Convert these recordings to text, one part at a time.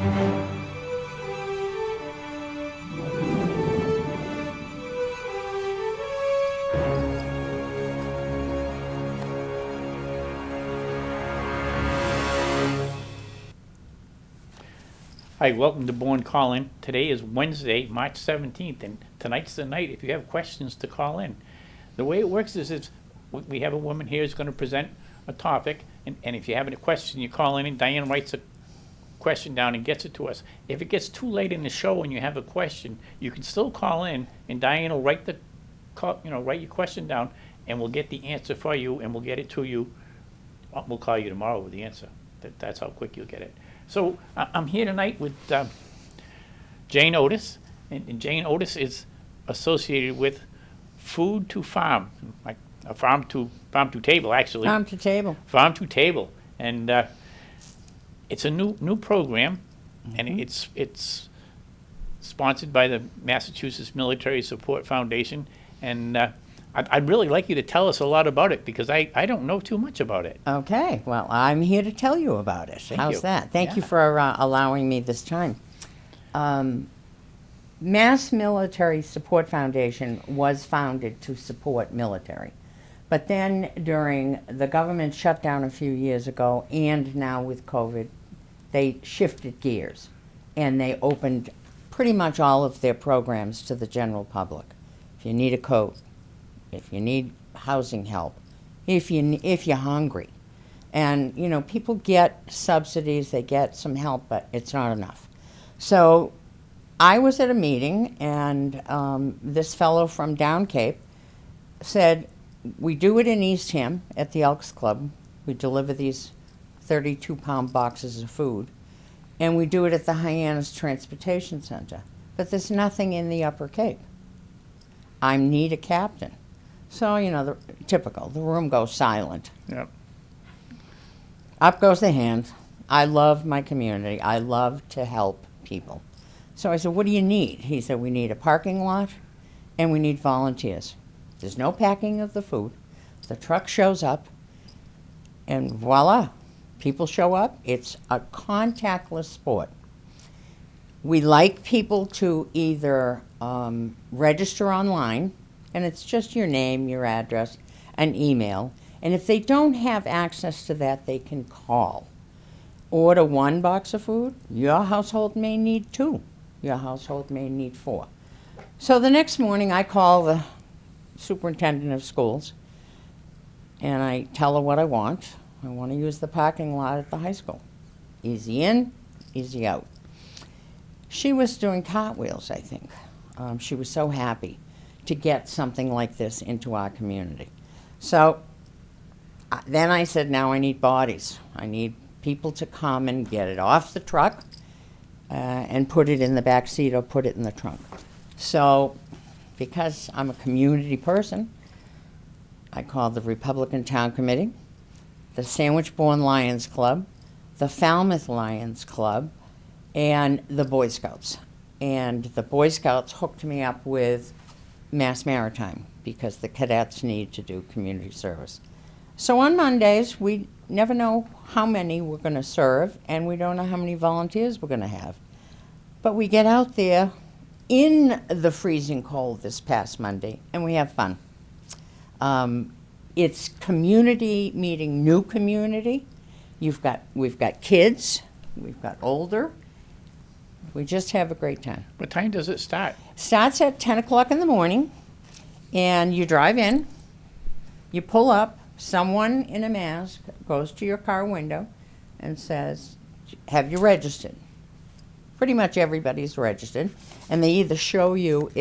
Hi, welcome to Bourne Call-In. Today is Wednesday, March 17th, and tonight's the night if you have questions to call in. The way it works is we have a woman here who's going to present a topic, and if you have any question, you call in, and Diane writes a question down and gets it to us. If it gets too late in the show and you have a question, you can still call in, and Diane will write your question down, and we'll get the answer for you, and we'll get it to you. We'll call you tomorrow with the answer. That's how quick you'll get it. So I'm here tonight with Jane Otis, and Jane Otis is associated with Food to Farm, like a farm to table, actually. Farm to table. Farm to table, and it's a new program, and it's sponsored by the Massachusetts Military Support Foundation, and I'd really like you to tell us a lot about it because I don't know too much about it. Okay, well, I'm here to tell you about it. Thank How's you. that? Thank you Yeah. for allowing me this time. Mass Military Support Foundation was founded to support military. But then during the government shutdown a few years ago and now with COVID, they shifted gears and they opened pretty much all of their programs to the general public. If you need a coat, if you need housing help, if you're hungry. And, you know, people get subsidies, they get some help, but it's not enough. So I was at a meeting, and this fellow from Down Cape said, we do it in Eastham at the Elks Club. We deliver these 32-pound boxes of food, and we do it at the Hyannis Transportation Center. But there's nothing in the Upper Cape. I need a captain. So, you know, typical, the room goes silent. Yep. Up goes the hand. I love my community. I love to help people. So I said, what do you need? He said, we need a parking lot and we need volunteers. There's no packing of the food. The truck shows up and voila, people show up. It's a contactless sport. We like people to either register online, and it's just your name, your address, an email. And if they don't have access to that, they can call. Order 1 box of food. Your household may need 2. Your household may need 4. So the next morning, I call the superintendent of schools, and I tell her what I want. I want to use the parking lot at the high school. Easy in, easy out. She was doing cartwheels, I think. She was so happy to get something like this into our community. So then I said, now I need bodies. I need people to come and get it off the truck and put it in the back seat or put it in the trunk. So because I'm a community person, I called the Republican Town Committee, the Sandwich Bourne Lions Club, the Falmouth Lions Club, and the Boy Scouts. And the Boy Scouts hooked me up with Mass Maritime because the cadets need to do community service. So on Mondays, we never know how many we're going to serve, and we don't know how many volunteers we're going to have. But we get out there in the freezing cold this past Monday, and we have fun. It's community meeting new community. We've got kids, we've got older. We just have a great time. What time does it start? Starts at 10 o'clock in the morning, and you drive in, you pull up, someone in a mask goes to your car window and says, have you registered? Pretty much everybody's registered, and they either show you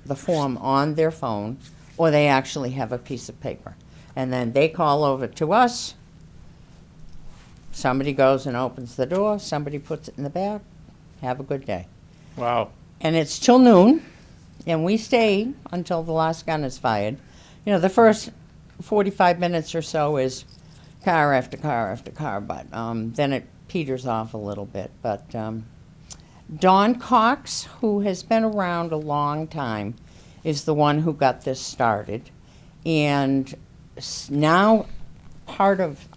the form on their phone or they actually have a piece of paper. And then they call over to us, somebody goes and opens the door, somebody puts it in the back. Have a good day. Wow. And it's till noon, and we stay until the last gun is fired. You know, the first 45 minutes or so is car after car after car, but then it peters off a little bit. But Don Cox, who has been around a long time, is the one who got this started. And now part of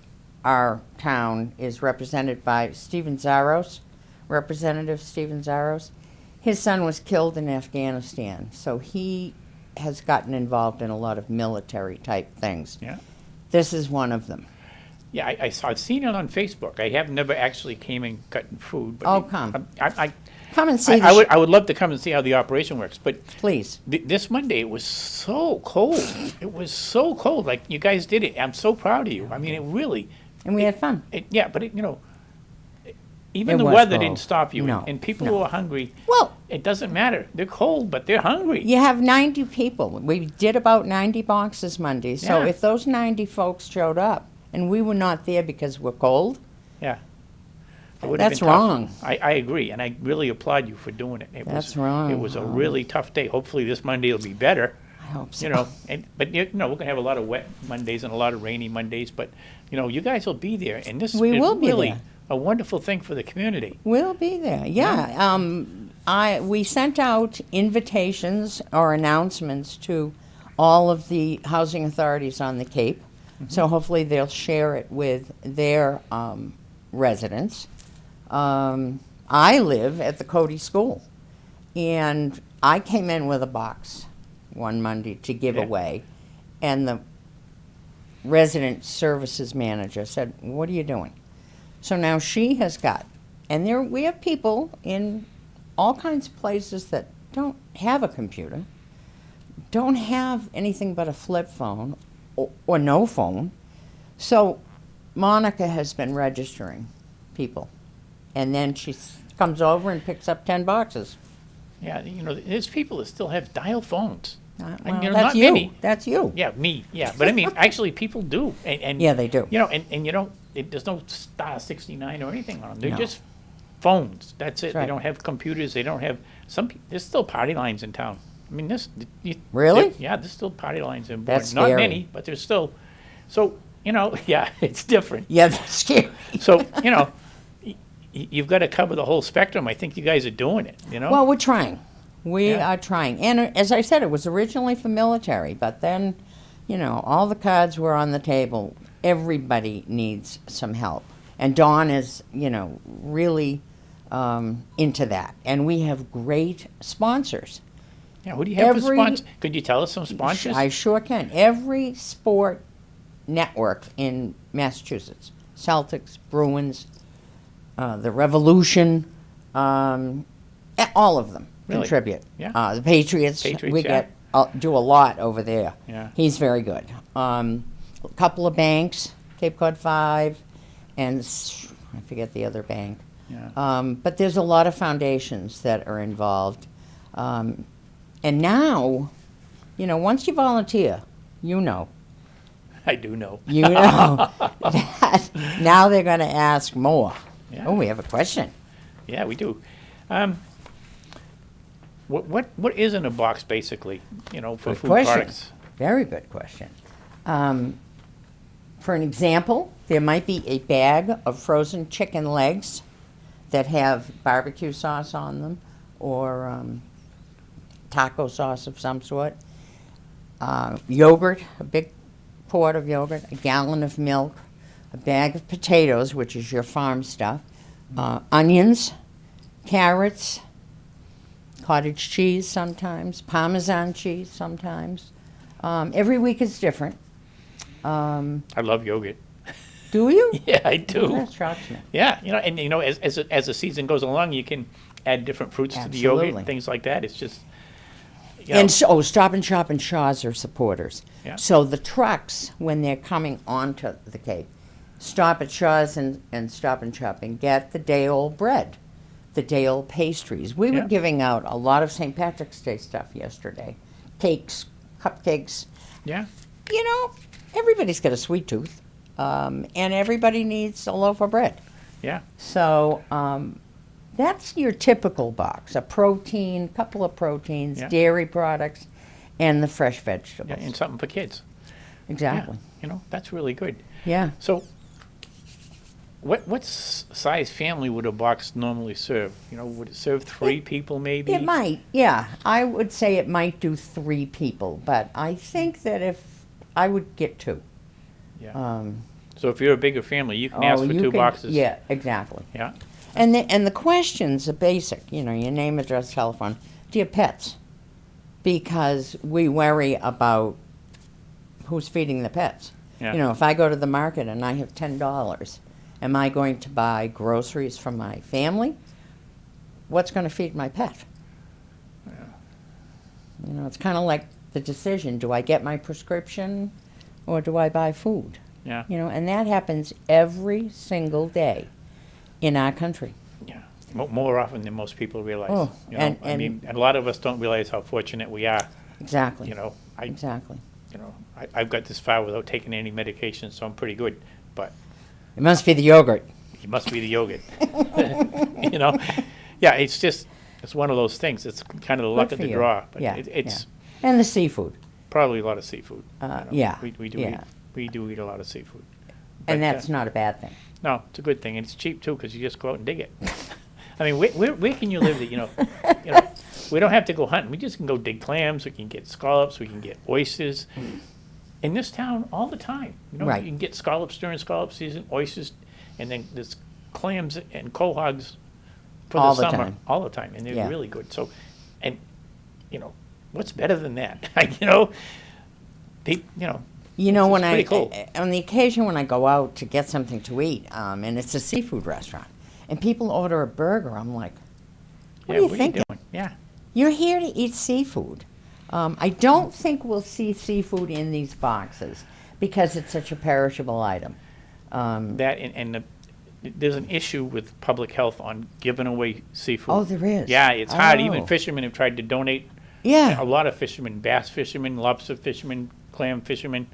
our town is represented by Stephen Zaros, Representative Stephen Zaros. His son was killed in Afghanistan, so he has gotten involved in a lot of military type things. Yeah. This is one of them. Yeah, I've seen it on Facebook. I have never actually came and gotten food. But Oh, come. I Come and see I would love to come and see how the operation works. But please. this Monday, it was so cold. It was so cold. Like, you guys did it. I'm so proud of you. I mean, it really. And we had fun. Yeah, but even It the was weather cold. didn't stop you. No, And people no. who are hungry, Well, it doesn't matter. They're cold, but they're hungry. you have 90 people. We did about 90 boxes Monday. So Yeah. if those 90 folks showed up and we were not there because we're cold, Yeah. It would've that's been tough. wrong. I agree, and I really applaud you for doing it. That's wrong. It was a really tough day. Hopefully this Monday will be better. I hope so. But we're gonna have a lot of wet Mondays and a lot of rainy Mondays, but, you guys will be there, and this We is will be really there. a wonderful thing for the community. We'll be there. Yeah. We sent out invitations or announcements to all of the housing authorities on the Cape. So hopefully they'll share it with their residents. I live at the Cody School, and I came in with a box one Monday to give Yeah. away, and the resident services manager said, "What are you doing?" So now she has got, and we have people in all kinds of places that don't have a computer, don't have anything but a flip phone or no phone. So Monica has been registering people, and then she comes over and picks up 10 boxes. Yeah, there's people that still have dial phones. Well, And, that's not you. many. That's you. Yeah, me, yeah. But I mean, actually, people do. And Yeah, they do. There's no star 69 or anything on them. They're No. just phones. That's it. That's They right. don't have computers. They don't have, there's still party lines in town. I mean, Really? Yeah, there's still party lines in Bourne. That's Not scary. many, but there's still, so, yeah, it's different. Yeah, that's scary. So, you've got to cover the whole spectrum. I think you guys are doing it, Well, we're trying. We Yeah. are trying. And as I said, it was originally for military, but then, all the cards were on the table. Everybody needs some help. And Dawn is, really into that. And we have great sponsors. Yeah, who do you have for every- sponsors? Could you tell us some sponsors? I sure can. Every sport network in Massachusetts, Celtics, Bruins, the Revolution, all of them Really? contribute. Yeah. The Patriots, Patriots, we yeah. do a lot over there. Yeah. He's very good. A couple of banks, Cape Cod 5, and I forget the other bank. Yeah. But there's a lot of foundations that are involved. And now, once you volunteer, I do know. that now they're going to ask more. Yeah. Oh, we have a question. Yeah, we do. What is in a box, basically, for Good food question. products? Very good question. For an example, there might be a bag of frozen chicken legs that have barbecue sauce on them or taco sauce of some sort. Yogurt, a big quart of yogurt, a gallon of milk, a bag of potatoes, which is your farm stuff, onions, carrots, cottage cheese sometimes, Parmesan cheese sometimes. Every week is different. I love yogurt. Do you? Yeah, I do. That shocks me. Yeah, as the season goes along, you can add different fruits to the yogurt Absolutely. and things like that. It's just, And Stop and Shop and Shaw's are supporters. Yeah. So the trucks, when they're coming onto the Cape, stop at Shaw's and Stop and Shop and get the day-old bread, the day-old pastries. We Yeah. were giving out a lot of St. Patrick's Day stuff yesterday. Cakes, cupcakes. yeah, Everybody's got a sweet tooth, and everybody needs a loaf of bread. yeah. So that's your typical box, a protein, couple of proteins, Yeah. dairy products, and the fresh vegetables. Yeah, and something for kids. Exactly. Yeah, that's really good. Yeah. So, what size family would a box normally serve? Would it serve three people maybe? It might, yeah. I would say it might do 3 people, but I think that if I would get 2. Yeah. So if you're a bigger family, you can ask for you 2 could- boxes. Yeah, exactly. Yeah. And the questions are basic. You know, your name, address, telephone. Do you have pets? Because we worry about who's feeding the pets. Yeah. You know, if I go to the market and I have $10, am I going to buy groceries from my family? What's going to feed my pet? Yeah. You know, it's kind of like the decision, do I get my prescription or do I buy food? Yeah. You know, and that happens every single day in our country. Yeah. More often than most people realize. Oh, You know, I and- mean, a lot of us don't realize how fortunate we are. Exactly. You know, Exactly. I've got this far without taking any medication, so I'm pretty good. But It must be the yogurt. it must be the yogurt. You know, yeah, it's one of those things. It's kind of the luck Good of for the you. draw. But Yeah, it's And the seafood. probably a lot of seafood. Yeah, We do yeah. we do eat a lot of seafood. And But, that's not a bad thing. no, it's a good thing, and it's cheap too because you just go out and dig it. I mean, where can you live that you know, we don't have to go hunting. We just can go dig clams. We can get scallops. We can get oysters. In this town, all the time. You know, Right. you can get scallops during scallop season, oysters, and then there's clams and quahogs for All the the summer, time. all the time, and they're Yeah. really good. So, and you know, what's better than that? You know, you know. You know, It's when pretty cool. on the occasion when I go out to get something to eat, and it's a seafood restaurant, and people order a burger, I'm like, what Yeah, are you thinking? doing? Yeah. You're here to eat seafood. I don't think we'll see seafood in these boxes because it's such a perishable item. That and there's an issue with public health on giving away seafood. Oh, there is? Yeah, it's hard. Oh. Even fishermen have tried to donate. Yeah. A lot of fishermen, bass fishermen, lobster fishermen, clam fishermen,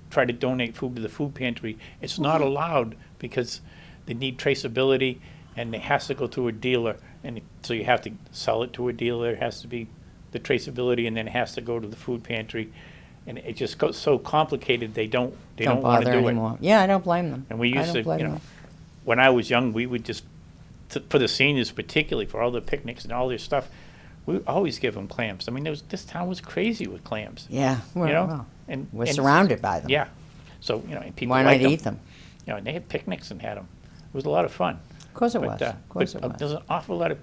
try to donate food to the food pantry. It's not allowed because they need traceability, and it has to go through a dealer, and so you have to sell it to a dealer. It has to be the traceability, and then it has to go to the food pantry, and it just goes so complicated. They don't want bother to do anymore. it. Yeah, I don't blame them. And we I used don't to, blame you know, them. when I was young, we would just, for the seniors particularly, for all the picnics and all their stuff, we would always give them clams. I mean, this town was crazy with clams. Yeah, well, You know, well, and we're and- surrounded by them. Yeah, so you know, and people Why liked not eat them? You know, and they had picnics and had them. It was a lot of fun. Of course it But, was. Of course it was. There's an awful lot of,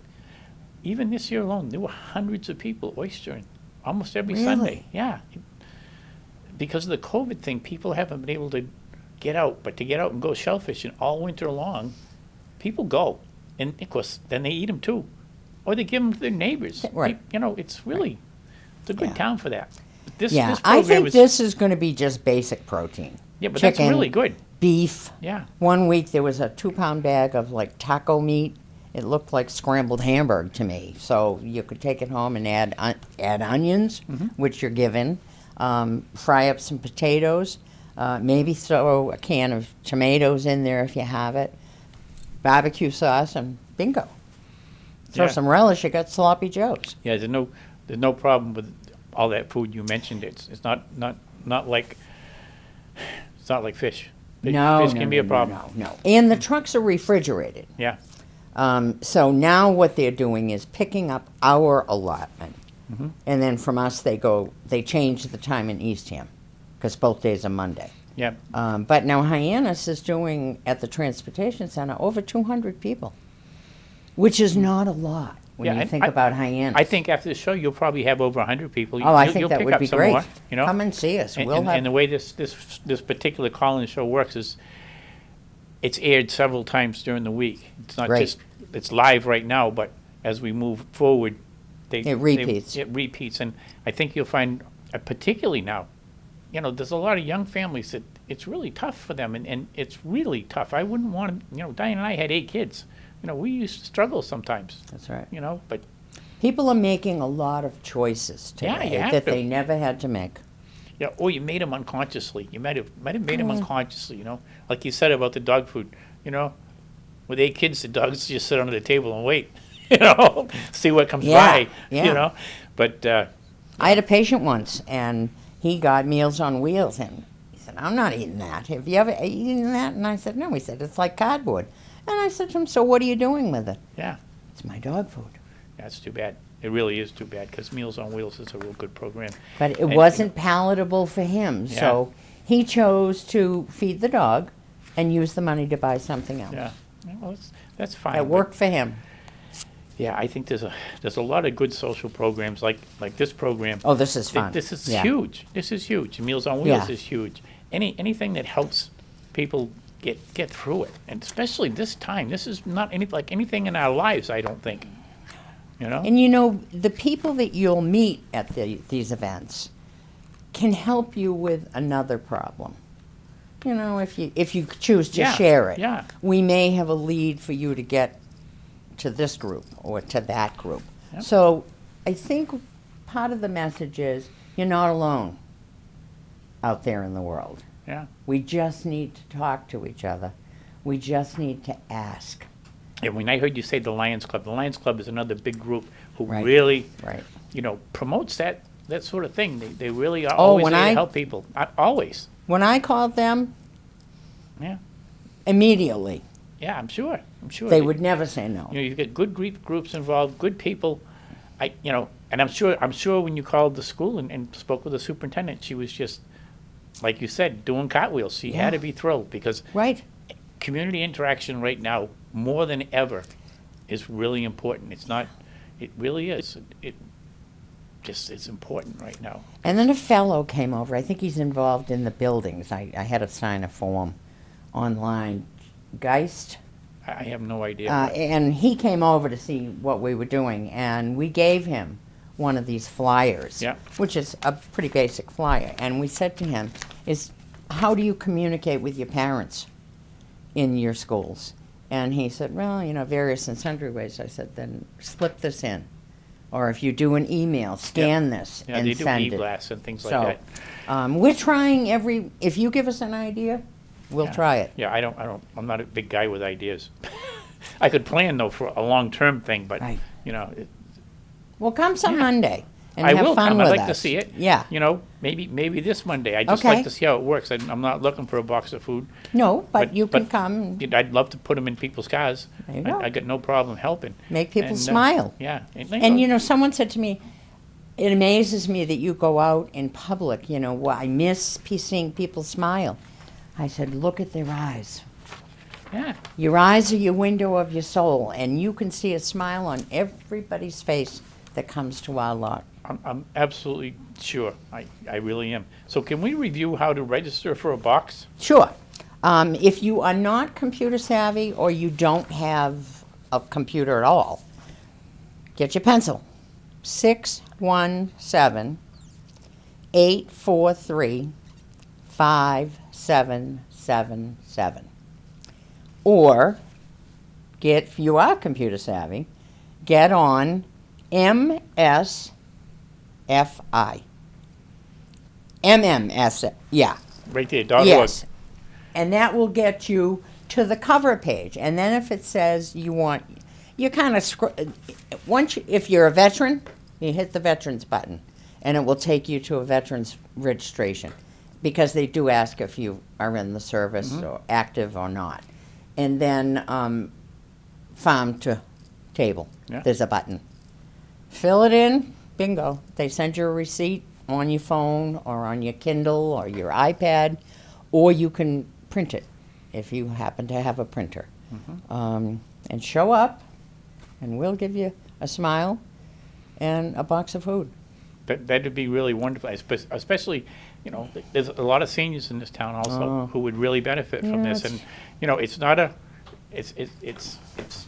even this year alone, there were hundreds of people oystering almost every Really? Sunday. Yeah, because of the COVID thing, people haven't been able to get out. But to get out and go shellfishing all winter long, people go, and of course, then they eat them too, or they give them to their neighbors. Right. You know, it's really, it's a good Yeah. town for that. This Yeah, this I program think is, this is going to be just basic protein. yeah, but Chicken, that's really good. beef. Yeah. One week there was a 2-pound bag of like taco meat. It looked like scrambled hamburg to me. So you could take it home and add onions, which you're given. Fry up some potatoes. Maybe throw a can of tomatoes in there if you have it. Barbecue sauce and bingo. Throw Yeah. some relish. You got sloppy joes. Yeah, there's no problem with all that food you mentioned. It's not like it's not like fish. No, Fish no, can no, be a no, problem. No. And the trucks are refrigerated. Yeah, So now what they're doing is picking up our allotment, Mm-hmm. and then from us they change the time in Eastham, because both days are Monday. yeah. But now Hyannis is doing at the transportation center over 200 people, which is not a lot when Yeah, you and think about Hyannis. I think after the show you'll probably have over 100 people. Oh, I You'll- think you'll that pick would up be some great. more, you know? Come and see us. And, We'll and, have. and the way this particular call-in show works is it's aired several times during the week. It's not Right. just it's live right now, but as we move forward, It repeats. It repeats, and I think you'll find, particularly now, you know, there's a lot of young families that it's really tough for them, and it's really tough. I wouldn't want to, you know, Diane and I had 8 kids. You know, we used to struggle sometimes. That's right. You know, but People are making a lot of choices Yeah, today you have that to. they never had to make. yeah, or you made them unconsciously. You might have made them unconsciously. You know, like you said about the dog food. You know, with 8 kids, the dogs just sit under the table and wait. You know, see what comes Yeah, by. yeah. You know, but I had a patient once, and he got Meals on Wheels, and he said, "I'm not eating that. Have you ever eaten that?" And I said, "No." He said, "It's like cardboard." And I said to him, "So what are you doing with it?" yeah, "It's my dog food." that's too bad. It really is too bad because Meals on Wheels is a real good program. But it And, wasn't palatable for him, so he chose to feed the dog and use the money to buy something else. Yeah, Yeah, well, that's fine. It but- worked for him. Yeah, I think there's a lot of good social programs like this program. Oh, this is fun. This is Yeah. huge. This is huge. Meals on Wheels Yeah. is huge. Anything that helps people get through it, and especially this time. This is not like anything in our lives, I don't think. You know? And you know, the people that you'll meet at these events can help you with another problem. You know, if you choose to Yeah, share it. yeah. We may have a lead for you to get to this group or to that group. Yep. So I think part of the message is you're not alone out there in the world. Yeah. We just need to talk to each other. We just need to ask. And when I heard you say the Lions Club is another big group who Right. really, Right. promotes that sort of thing. They really are Oh, always when there to I- help people. Always. When I called them, Yeah. immediately, Yeah, I'm sure. they would never say no. You get good groups involved, good people. And I'm sure when you called the school and spoke with the superintendent, she was just, like you said, doing cartwheels. She Yeah. had to be thrilled because Right? community interaction right now, more than ever, is really important. It really is. It just is important right now. And then a fellow came over. I think he's involved in the buildings. I had to sign a form online. Geist. I have no idea. And he came over to see what we were doing, and we gave him one of these flyers, Yeah. which is a pretty basic flyer. And we said to him, how do you communicate with your parents in your schools? And he said, well, various and sundry ways. I said, then slip this in. Or if you do an email, scan this Yeah, and they do send it. e-blasts and things like So, that. we're trying if you give us an idea, we'll Yeah. try it. Yeah, I'm not a big guy with ideas. I could plan though for a long-term thing, but Right. Well, come some Yeah. Monday and I have will fun come. with I'd like us. to see it. Yeah. Maybe this Monday. I just Okay. like to see how it works. I'm not looking for a box of food. No, but But- you can but- come and I'd love to put them in people's cars. There you go. I got no problem helping. make people And, smile. Yeah. And someone said to me, it amazes me that you go out in public. I miss seeing people smile. I said, look at their eyes. Yeah. Your eyes are your window of your soul, and you can see a smile on everybody's face that comes to our lot. I'm absolutely sure. I really am. So can we review how to register for a box? Sure. If you are not computer savvy or you don't have a computer at all, get your pencil. 617-843-5777. Or, if you are computer savvy, get on MSFI. MMS, yeah. Right there, .org. Yes. And that will get you to the cover page. And then if it says you kind of if you're a veteran, you hit the veterans button, and it will take you to a veterans registration, because they do ask if you are in the service or active or not. And then farm to table. Yeah. There's a button. Fill it in, bingo. They send you a receipt on your phone or on your Kindle or your iPad, or you can print it if you happen to have a printer. And show up, and we'll give you a smile and a box of food. That'd be really wonderful, especially, there's a lot of seniors in this town also Oh. who would really benefit from this. Yes. And, it's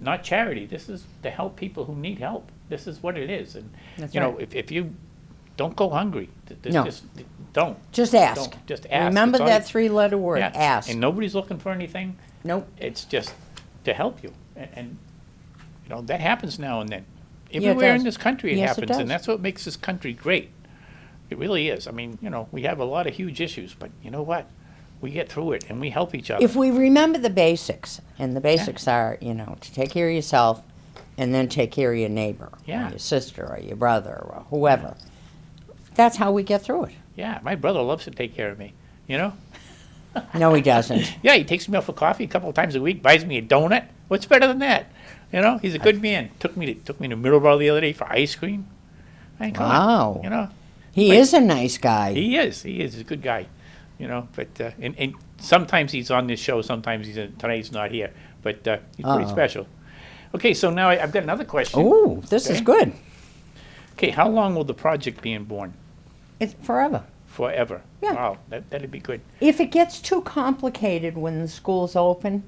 not charity. This is to help people who need help. This is what it is. And, That's you know, right. if you don't go hungry, No. just don't. Just ask. Don't. Just ask. Remember That's all that you- three-letter word, Yeah. ask. And nobody's looking for anything. Nope. It's just to help you. And that happens now and then. it Everywhere does. in this country it Yes, it happens, does. and that's what makes this country great. It really is. I mean, we have a lot of huge issues, but you know what? We get through it, and we help each other. If we remember the basics, and the basics are, to take care of yourself and then take care of your neighbor, Yeah. or your sister, or your brother, or whoever, that's how we get through it. Yeah, my brother loves to take care of me, No, he doesn't. Yeah, he takes me out for coffee a couple of times a week, buys me a donut. What's better than that? He's a good man. Took me to Middleborough the other day for ice cream. I mean, come Wow. on, He Like- is a nice guy. He is. He's a good guy, But and sometimes he's on this show. Sometimes tonight he's not here. but he's pretty special. Okay, so now I've got another question. Oh, this is good. Okay, how long will the project be in Bourne? It's forever. Forever? Yeah. Wow, that'd be good. If it gets too complicated when the school's open,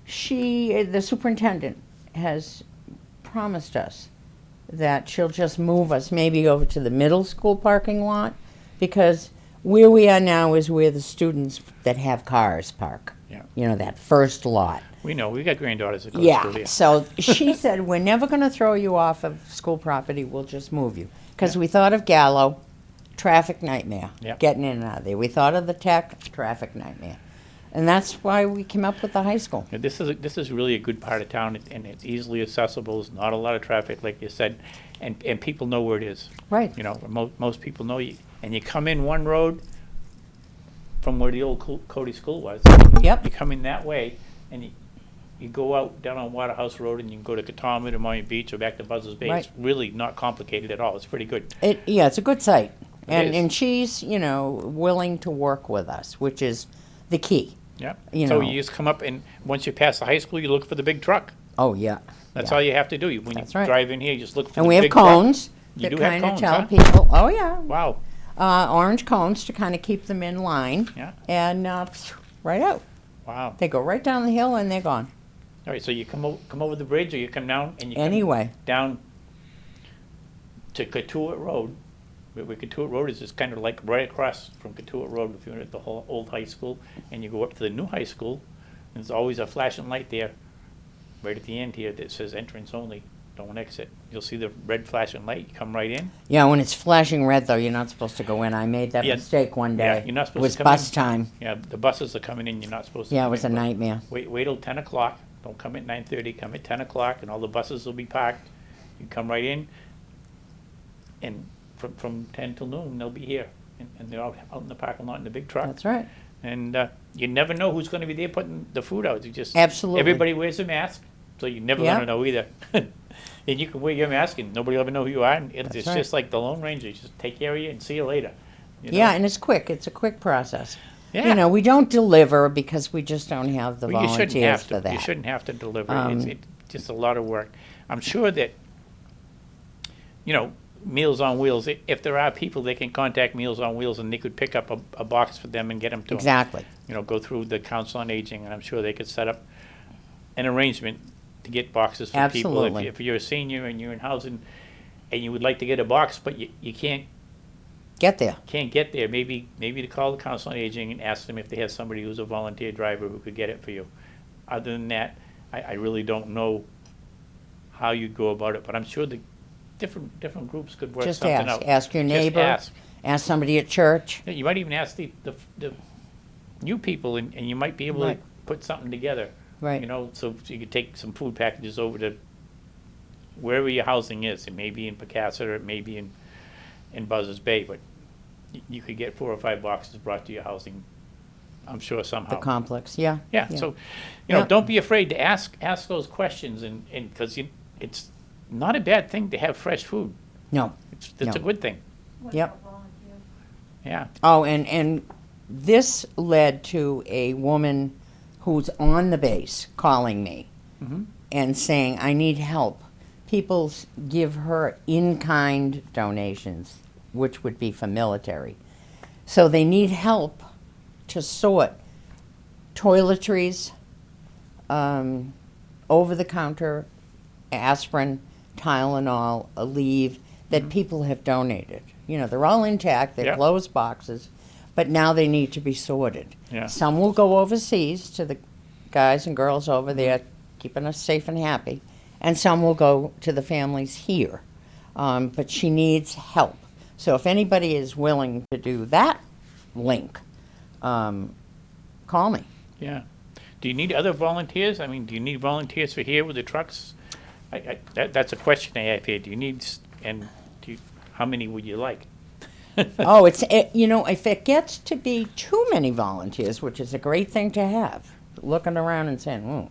the superintendent has promised us that she'll just move us maybe over to the middle school parking lot, because where we are now is where the students that have cars park. Yeah. You know, that first lot. We know, we got granddaughters that go to school Yeah, here. so she said, we're never going to throw you off of school property, we'll just move you. Because we thought of Gallo, traffic nightmare, Yep. getting in and out of there. We thought of the tech, traffic nightmare. And that's why we came up with the high school. Yeah, this is really a good part of town, and it's easily accessible. There's not a lot of traffic, like you said, and people know where it is. Right. You know, most people know you. And you come in one road from where the old Cody School was. Yep. You come in that way, and you go out down on Waterhouse Road, and you can go to Catawba, to Miami Beach, or back to Buzzards Bay. Right. It's really not complicated at all. It's pretty good. Yeah, it's a good site. It is. And she's, you know, willing to work with us, which is the key. Yeah. You So know. you just come up, and once you pass the high school, you look for the big truck. Oh, yeah. That's Yeah. all you have to do. When That's you right. drive in here, you just look for And the we have big truck. cones You that do have kind of cones, tell huh? people, oh, yeah. Wow. Orange cones to kind of keep them in line. Yeah. And right out. Wow. They go right down the hill and they're gone. All right, so you come over the bridge, or you come down, and you come Anyway. down to Katuitt Road. Where Katuitt Road is just kind of like right across from Katuitt Road. If you're at the whole old high school, and you go up to the new high school, there's always a flashing light there, right at the end here, that says entrance only, don't exit. You'll see the red flashing light. You come right in. Yeah, when it's flashing red, though, you're not supposed to go in. I made that Yeah. mistake one day. Yeah, you're not supposed It was to come bus in. time. Yeah, the buses are coming in. You're not supposed to. Yeah, it come was a in, but nightmare. Wait till 10 o'clock. Don't come at 9:30. Come at 10 o'clock, and all the buses will be parked. You come right in, and from 10 till noon, they'll be here. And they're out in the parking lot in the big truck. That's right. And you never know who's going to be there putting the food out. You just Absolutely. Everybody wears a mask, so you're never Yeah. going to know either. And you can wear your mask, and nobody will ever know who you are. And it's That's right. just like the Lone Ranger. You just take care of you and see you later. You know? Yeah, and it's quick. It's a quick process. Yeah. You know, we don't deliver because we just don't have the Well, you shouldn't volunteers have for to. that. You shouldn't have to deliver. Um, It's just a lot of work. I'm sure that, you know, Meals on Wheels, if there are people, they can contact Meals on Wheels, and they could pick up a box for them and get them to them. Exactly. You know, go through the Council on Aging, and I'm sure they could set up an arrangement to get boxes for people. Absolutely. If you're a senior and you're in housing and you would like to get a box, but you can't Get there. get there, maybe to call the Council on Aging and ask them if they have somebody who's a volunteer driver who could get it for you. Other than that, I really don't know how you go about it, but I'm sure the different groups could work Just something ask. out. Ask your Just neighbor. ask. Ask somebody at church. Yeah, you might even ask the new people, and you might be able Right. to put something together. Right. You know, so you could take some food packages over to wherever your housing is. It may be in Pecasset, or it may be in Buzzards Bay, but you could get 4 or 5 boxes brought to your housing, I'm sure, somehow. The complex. Yeah. Yeah, so, you know, Yeah. don't be afraid to ask those questions, and because it's not a bad thing to have fresh food. No. It's No. a good thing. Yep. Yeah. Oh, and this led to a woman who's on the base calling me Mhm. and saying, I need help. People give her in-kind donations, which would be for military. So they need help to sort toiletries, over-the-counter aspirin, Tylenol, Aleve, that people have donated. You know, they're all intact, they're Yep. closed boxes, but now they need to be sorted. Yeah. Some will go overseas to the guys and girls over there, keeping us safe and happy, and some will go to the families here. But she needs help. So if anybody is willing to do that link, call me. Yeah. Do you need other volunteers? I mean, do you need volunteers for here with the trucks? That's a question I have here. Do you need, how many would you like? Oh, you know, if it gets to be too many volunteers, which is a great thing to have, looking around and saying,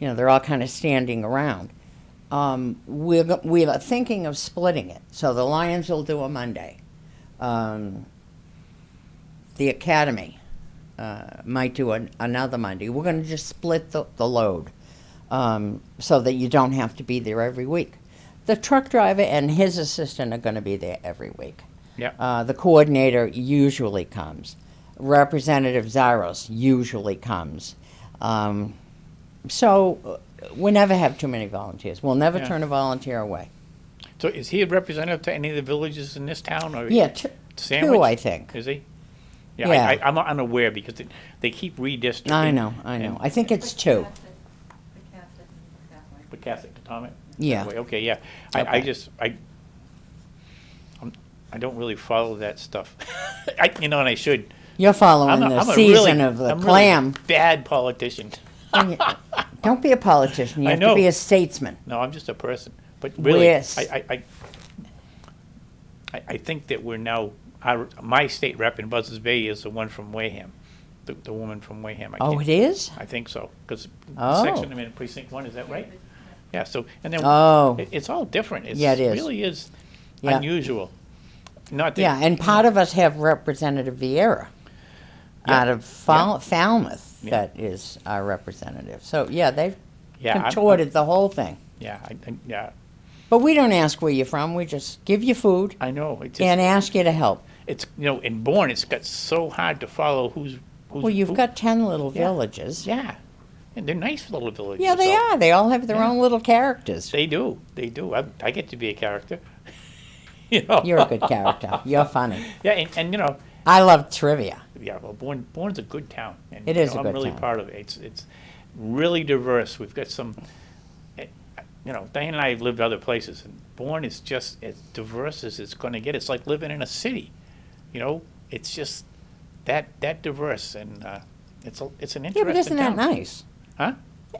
you know, they're all kind of standing around. We are thinking of splitting it. So the Lions will do a Monday. The Academy might do another Monday. We're going to just split the load. so that you don't have to be there every week. The truck driver and his assistant are going to be there every week. Yeah. The coordinator usually comes. Representative Zaros usually comes. So we never have too many volunteers. We'll never Yeah. turn a volunteer away. So is he a representative to any of the villages in this town, or Yeah, Sandwich? two, I think. Is he? Yeah, Yeah. I'm unaware because they keep redistricting. I know. and- I think it's two. The Catholic atomic? Yeah. Okay, yeah. Okay. I don't really follow that stuff. And I should. You're following the season of the I'm clam. really bad politician. Don't be a politician. You I have know. to be a statesman. No, I'm just a person. But really, Yes. I think that we're now, my state rep in Buzzards Bay is the one from Wareham, the woman from Wareham. Oh, it is? I think so, because Oh. section, precinct 1, is that right? Yeah, so, and then, Oh. it's all different. Yeah, it is. Really is Yeah. unusual. Not that. Yeah, and part of us have Representative Vieira Yeah. out of Falmouth that is our representative. So, yeah, they've Yeah, contorted the whole thing. Yeah, yeah, But we don't ask where you're from. We just give you food I know. It just, and ask you to help. it's, in Bourne, it's got so hard to follow who's. Well, you've got 10 little Yeah. villages. Yeah, and they're nice little villages. Yeah, they so- are. They all have their Yeah. own little characters. They do. I get to be a character. You're a good character. You're funny. Yeah, and I love trivia. yeah. Well, Bourne's a good town. And, It is a I'm good really town. proud of it. It's really diverse. We've got some. Diane and I have lived other places, and Bourne is just as diverse as it's going to get. It's like living in a city. It's just that diverse, and it's an interesting Yeah, but isn't that town. nice? Huh?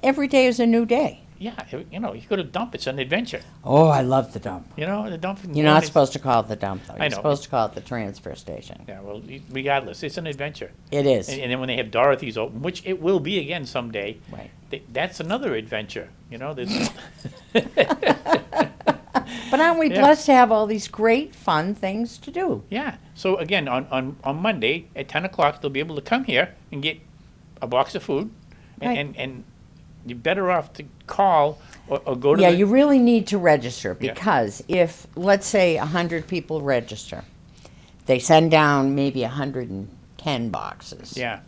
Every day is a new day. Yeah, you go to dump. It's an adventure. Oh, I love the dump. The dump. in You're Bourne not is- supposed to call it the dump, though. I You're know. supposed to call it the transfer station. Yeah, well, regardless, it's an adventure. It is. And then when they have Dorothy's open, which it will be again someday, Right. that's another adventure. There's But aren't we Yeah. blessed to have all these great, fun things to do? yeah. So again, on Monday at 10 o'clock, they'll be able to come here and get a box of food, Right. and you're better off to call or go to Yeah, the, you really need to register Yeah. because if, let's say, 100 people register, they send down maybe 110 boxes. yeah,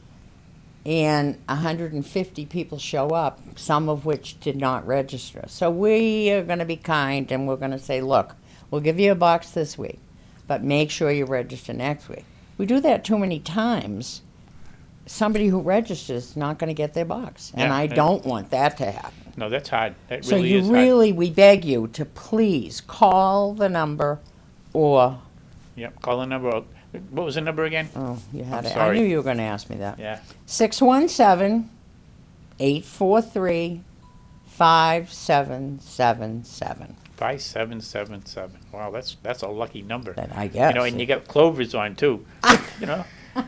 And 150 people show up, some of which did not register. So we are going to be kind and we're going to say, look, we'll give you a box this week, but make sure you register next week. We do that too many times. Somebody who registers is not going to get their box. And Yeah, I and- don't want that to happen. no, that's hard. That So really you is hard. really, we beg you to please call the number or, Yeah, call the number. What was the number again? oh, you had I'm it. I sorry. knew you were going to ask me that. Yeah, 617-843-5777. 5777. Wow, that's a lucky number. That I guess. And you got Clover's on too.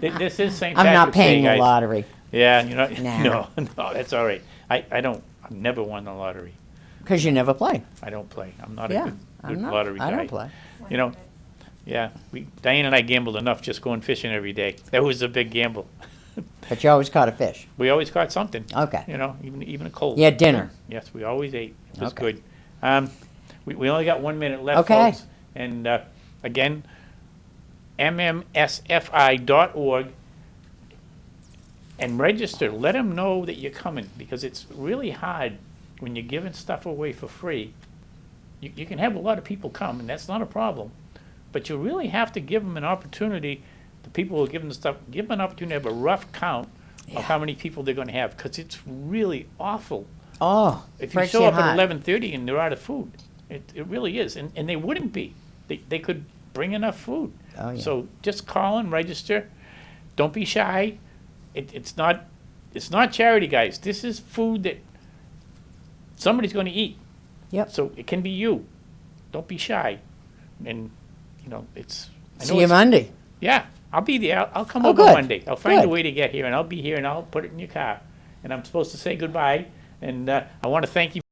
This is St. I'm not Patrick's Day, paying the guys. lottery. Yeah, Nah. no, that's all right. I've never won the lottery. Because you never play. I don't play. I'm not Yeah, a good I'm not. lottery guy. I don't play. Yeah, Diane and I gambled enough just going fishing every day. That was a big gamble. But you always caught a fish. We always caught something. Okay. Even a cold. You had dinner. Yes, we always ate. It was Okay. good. We only got 1 minute left, Okay. folks. And again, mmsfi.org, and register. Let them know that you're coming, because it's really hard when you're giving stuff away for free. You can have a lot of people come, and that's not a problem. But you really have to give them an opportunity. The people who are giving the stuff, give them an opportunity to have a rough count Yeah. of how many people they're going to have, because it's really awful. Oh, If you breaks show your up at heart. 11:30 and they're out of food, it really is, and they wouldn't be. They could bring enough food. Oh, yeah. So just call and register. Don't be shy. It's not charity, guys. This is food that somebody's going to eat. Yep. So it can be you. Don't be shy. And it's. I know See you it's- Monday. Yeah, I'll be there. I'll come Oh, over good. Monday. I'll find a Good. way to get here, and I'll be here, and I'll put it in your car. And I'm supposed to say goodbye. And I want to thank you.